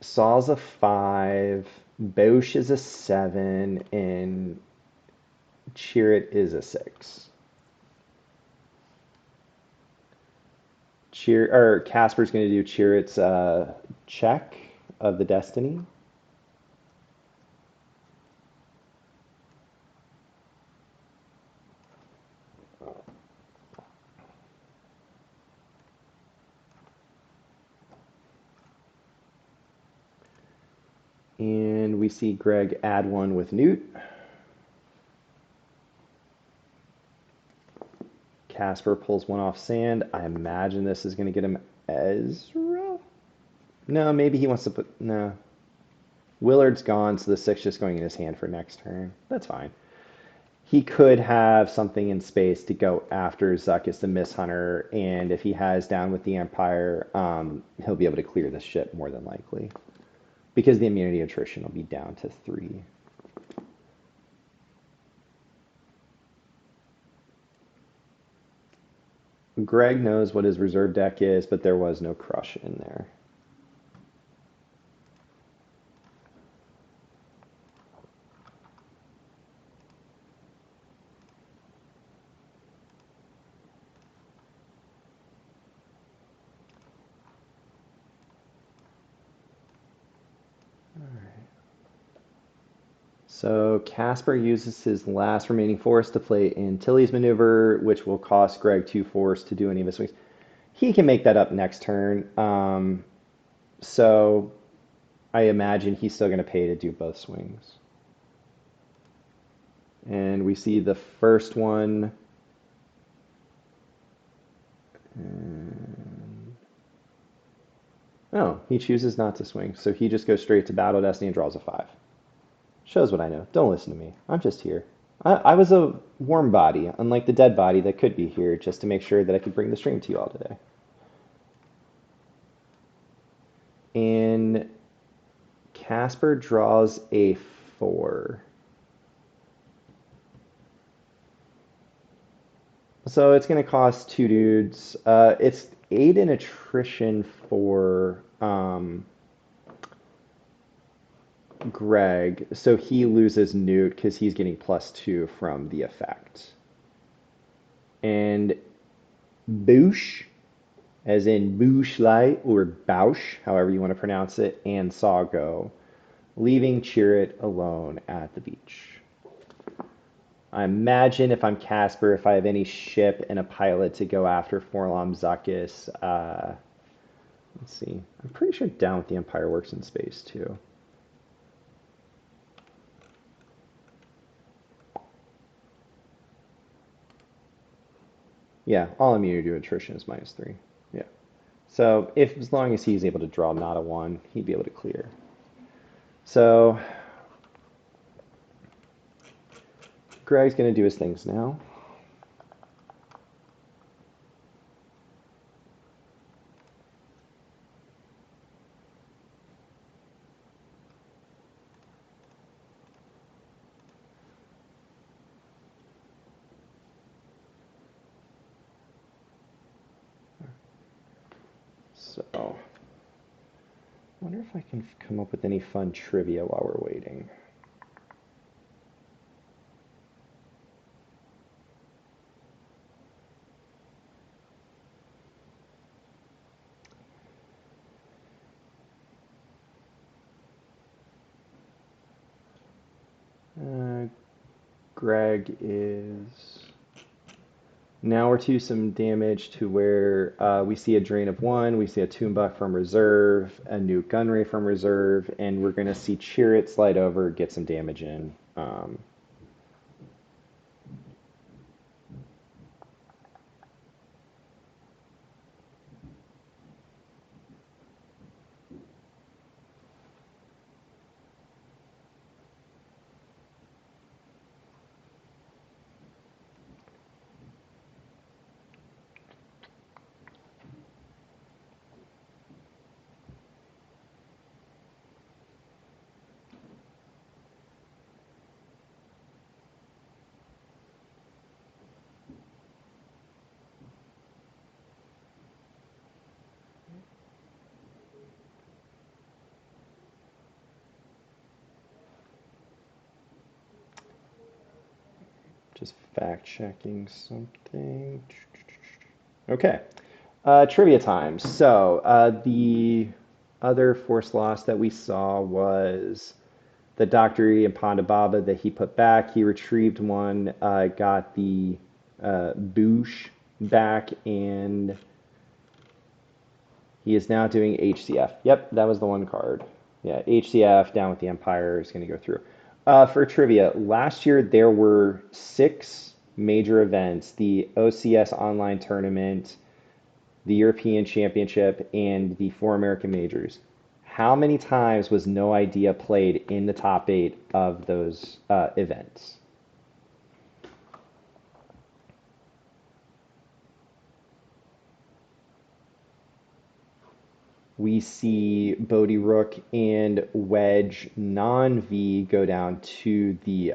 Saw's a 5, Bosch is a 7, and Chirrut is a 6. Casper's going to do Chirrut's check of the Destiny. And we see Greg add one with Newt. Casper pulls one off Sand. I imagine this is going to get him Ezra? No, maybe he wants to put... No. Willard's gone, so the 6 just going in his hand for next turn. That's fine. He could have something in space to go after Zuckus the Miss Hunter, and if he has Down with the Empire, he'll be able to clear this ship more than likely. Because the immunity attrition will be down to 3. Greg knows what his reserve deck is, but there was no crush in there. So Casper uses his last remaining force to play Antilles Maneuver, which will cost Greg 2 force to do any of his swings. He can make that up next turn. So I imagine he's still going to pay to do both swings. And we see the first one. And... Oh, he chooses not to swing. So he just goes straight to Battle Destiny and draws a 5. Shows what I know. Don't listen to me. I'm just here. I was a warm body, unlike the dead body that could be here, just to make sure that I could bring the stream to you all today. And Casper draws a 4. So it's going to cost 2 dudes. It's 8 in attrition for Greg, so he loses Newt because he's getting +2 from the effect. And Boosh, as in Boosh Light or Bausch, however you want to pronounce it, and Saw go, leaving Chirrut alone at the beach. I imagine if I'm Casper, if I have any ship and a pilot to go after Forlom Zuckuss, let's see. I'm pretty sure Down with the Empire works in space too. Yeah, all immunity to attrition is -3. Yeah. So if as long as he's able to draw not a one, he'd be able to clear. So Greg's gonna do his things now. So I wonder if I can come up with any fun trivia while we're waiting. Greg is now we're to some damage to where we see a drain of one, we see a Toonbuck from reserve, a new Gunray from reserve, and we're going to see Chirrut slide over, get some damage in. Just fact checking something. Okay. Trivia time. So the other force loss that we saw was the Dr. E and Ponda Baba that he put back. He retrieved one, got the Boosh back, and he is now doing HCF. Yep, that was the one card. Yeah, HCF down with the Empire is going to go through. For trivia, last year there were 6 major events: the OCS online tournament, the European Championship, and the 4 American Majors. How many times was No Idea played in the top 8 of those events? We see Bodhi Rook and Wedge non-V go down to the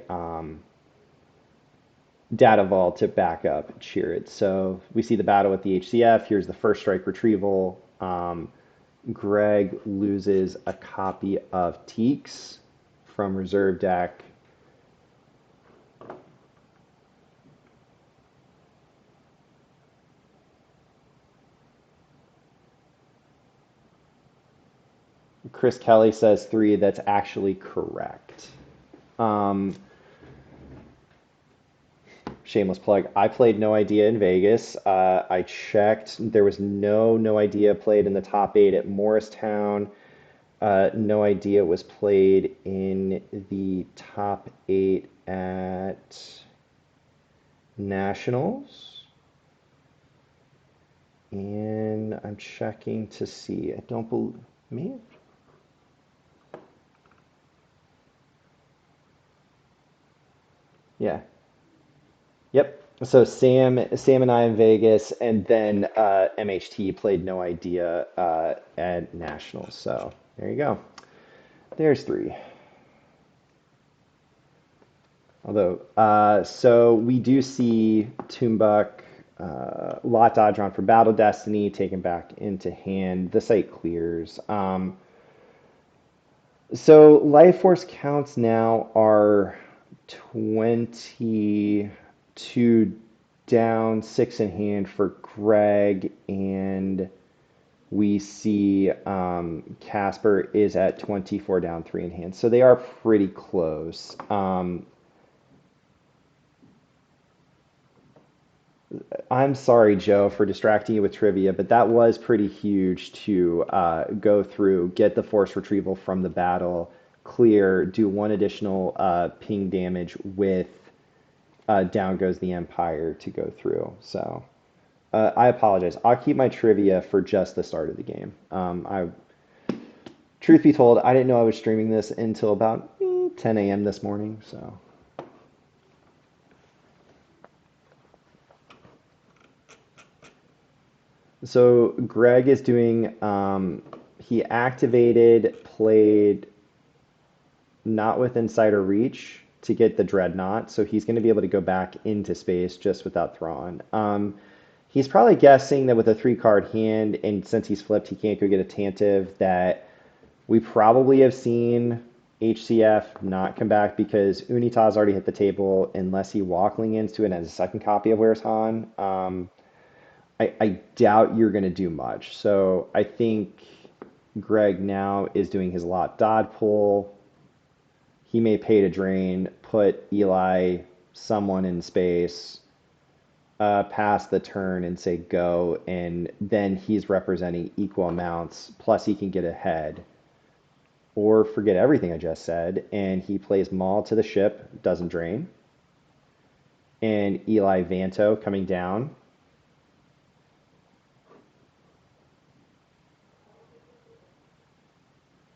data vault to back up Chirrut. So we see the battle with the HCF. Here's the first strike retrieval. Greg loses a copy of Teaks from reserve deck. Chris Kelly says 3. That's actually correct. Um, Shameless plug. I played No Idea in Vegas. I checked. There was No Idea played in the top 8 at Morristown. No Idea was played in the top 8 at Nationals. And I'm checking to see. I don't believe me. Yeah. Yep. So Sam and I in Vegas, and then MHT played No Idea at Nationals. So there you go. There's 3. Although, so we do see Toonbuck, Lot Dodge on for Battle Destiny, taken back into hand. The site clears. So life force counts now are 22 down, 6 in hand for Greg, and we see Casper is at 24 down, 3 in hand. So they are pretty close. I'm sorry, Joe, for distracting you with trivia, but that was pretty huge to go through, get the force retrieval from the battle, clear, do one additional ping damage with Down Goes the Empire to go through. So I apologize. I'll keep my trivia for just the start of the game. Truth be told, I didn't know I was streaming this until about 10 a.m. this morning. So Greg is doing. He activated, played not with Insider Reach to get the Dreadnought, so he's going to be able to go back into space just without Thrawn. He's probably guessing that with a three-card hand, and since he's flipped, he can't go get a Tantive, that we probably have seen HCF not come back because Unitaz already hit the table unless he walkling into it as a second copy of Where's Han. I doubt you're going to do much. So I think Greg now is doing his lot dod pull. He may pay to drain, put Eli someone in space, pass the turn and say go, and then he's representing equal amounts, plus he can get ahead. Or forget everything I just said, and he plays Maul to the ship, doesn't drain, and Eli Vanto coming down.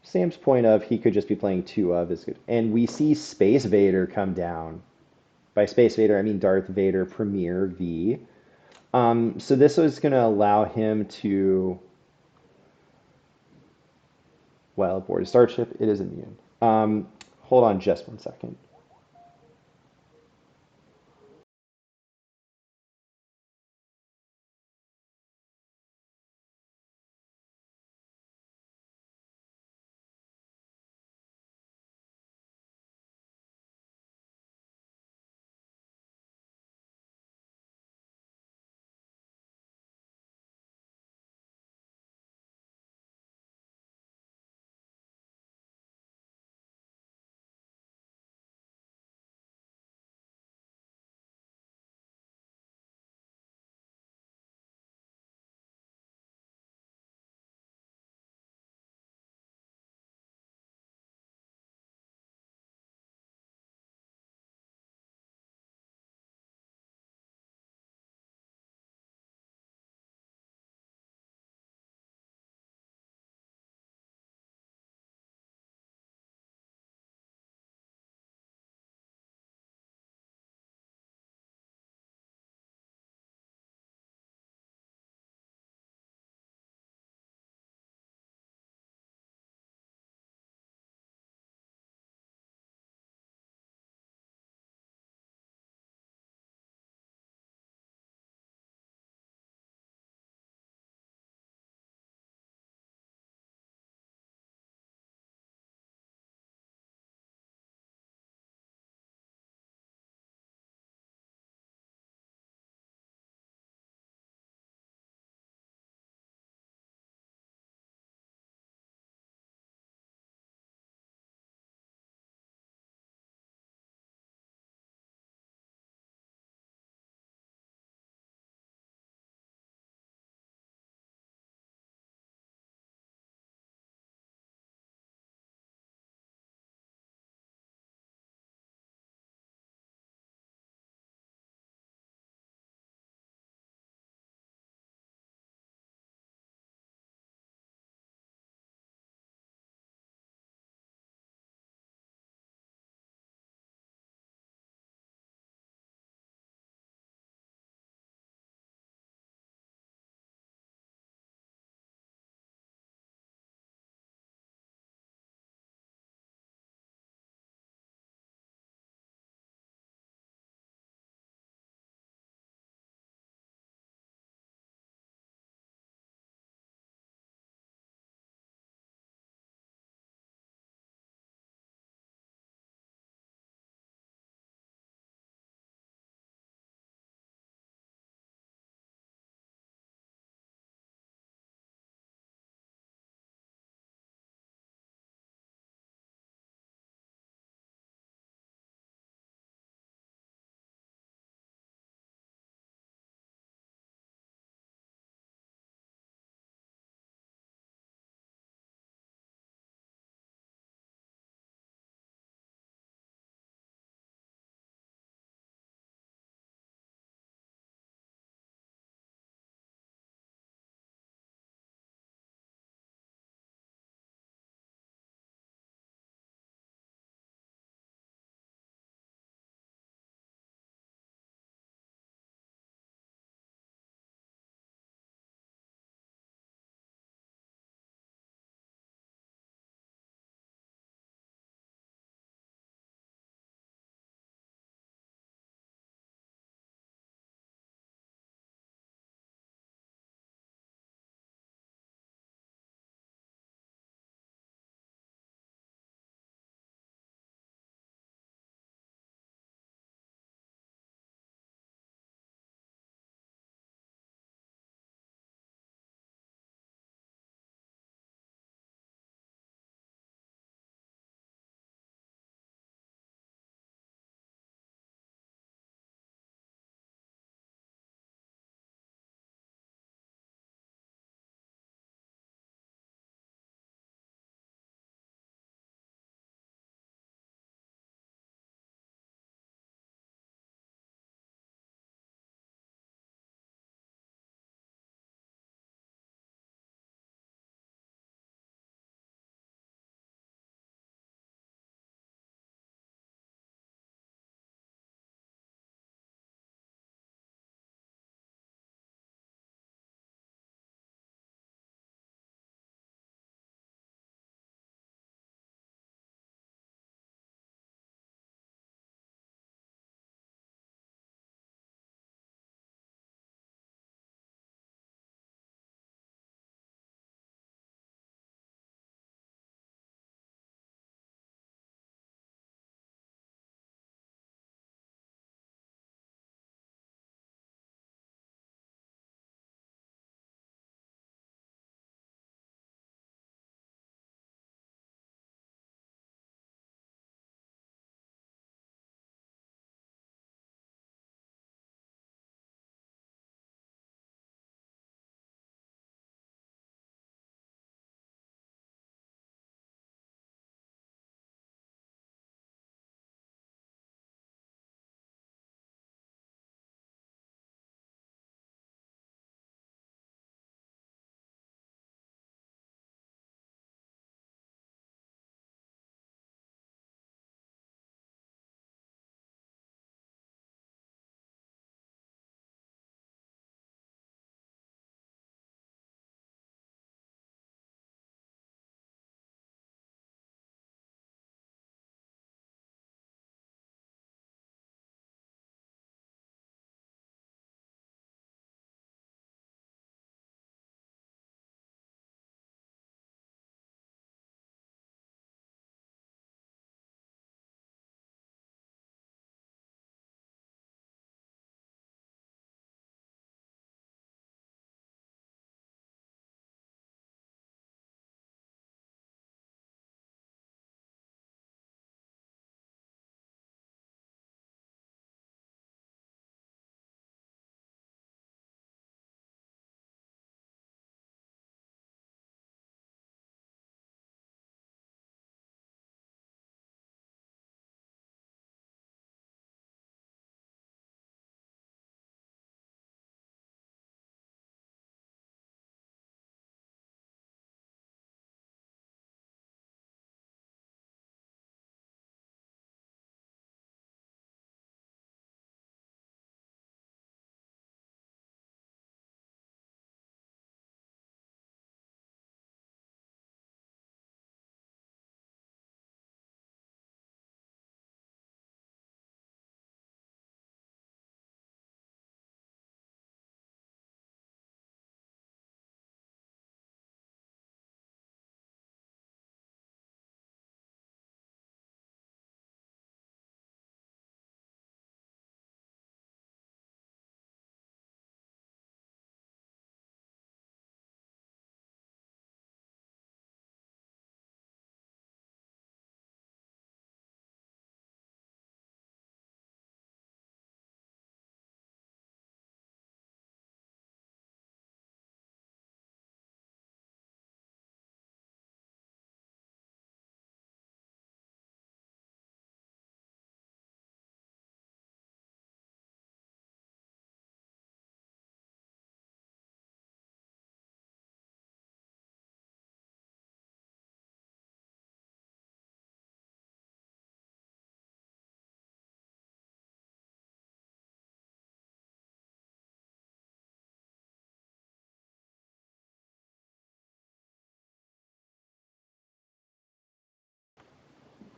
Sam's point of he could just be playing two of is good. And we see Space Vader come down. By Space Vader, I mean Darth Vader Premier V. So this was going to allow him to, well, board a starship. It is immune. Hold on just 1 second.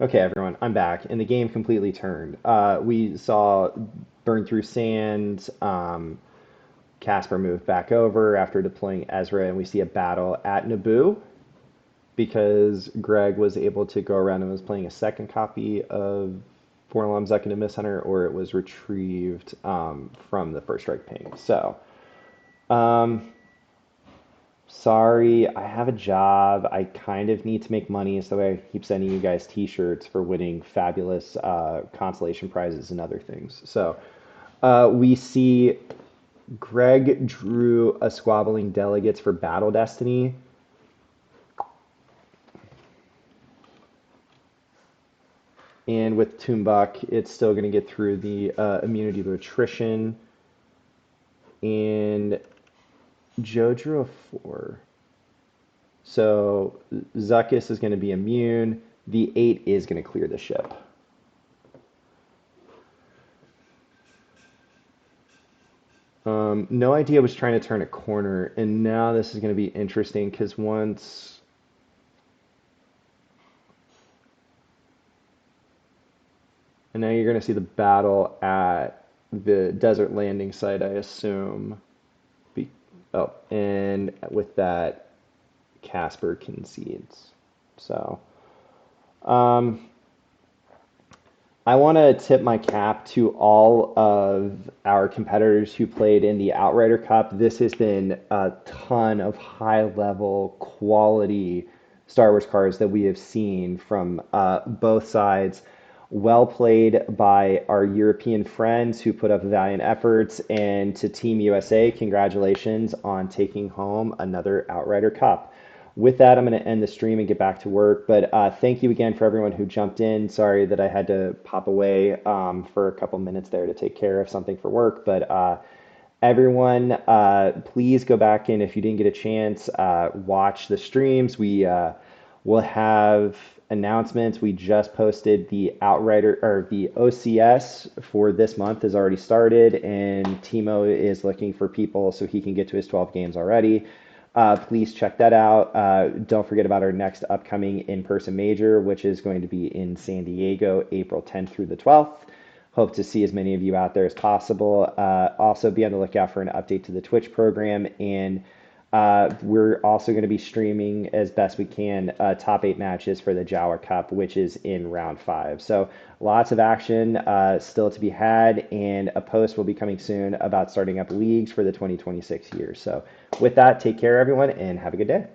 Okay, everyone, I'm back, and the game completely turned. We saw Burn Through Sand. Casper moved back over after deploying Ezra, and we see a battle at Naboo because Greg was able to go around and was playing a second copy of Forlom Zekk and Misshunter, or it was retrieved from the First Strike ping. So, um, sorry, I have a job. I kind of need to make money, so I keep sending you guys T-shirts for winning fabulous consolation prizes and other things. So, we see Greg drew a squabbling delegates for Battle Destiny. And with Toonbuck, it's still going to get through the immunity to attrition. And Joe drew a 4. So Zuckus is going to be immune. The 8 is going to clear the ship. No idea was trying to turn a corner, and now this is going to be interesting because once and now you're going to see the battle at the desert landing site, I assume. Be, oh, and with that, Casper concedes. So, um, I want to tip my cap to all of our competitors who played in the Outrider Cup. This has been a ton of high level quality Star Wars cards that we have seen from both sides. Well played by our European friends who put up valiant efforts. And to Team USA, congratulations on taking home another Outrider Cup. With that, I'm going to end the stream and get back to work. But thank you again for everyone who jumped in. Sorry that I had to pop away for a couple minutes there to take care of something for work. But everyone, please go back in if you didn't get a chance. Watch the streams. We will have announcements. We just posted the Outrider or the OCS for this month has already started, and Timo is looking for people so he can get to his 12 games already. Please check that out. Don't forget about our next upcoming in-person major, which is going to be in San Diego, April 10th through the 12th. Hope to see as many of you out there as possible. Also, be on the lookout for an update to the Twitch program. And we're also going to be streaming as best we can top 8 matches for the Jawa Cup, which is in round 5. So lots of action still to be had, and a post will be coming soon about starting up leagues for the 2026 year. So with that, take care, everyone, and have a good day.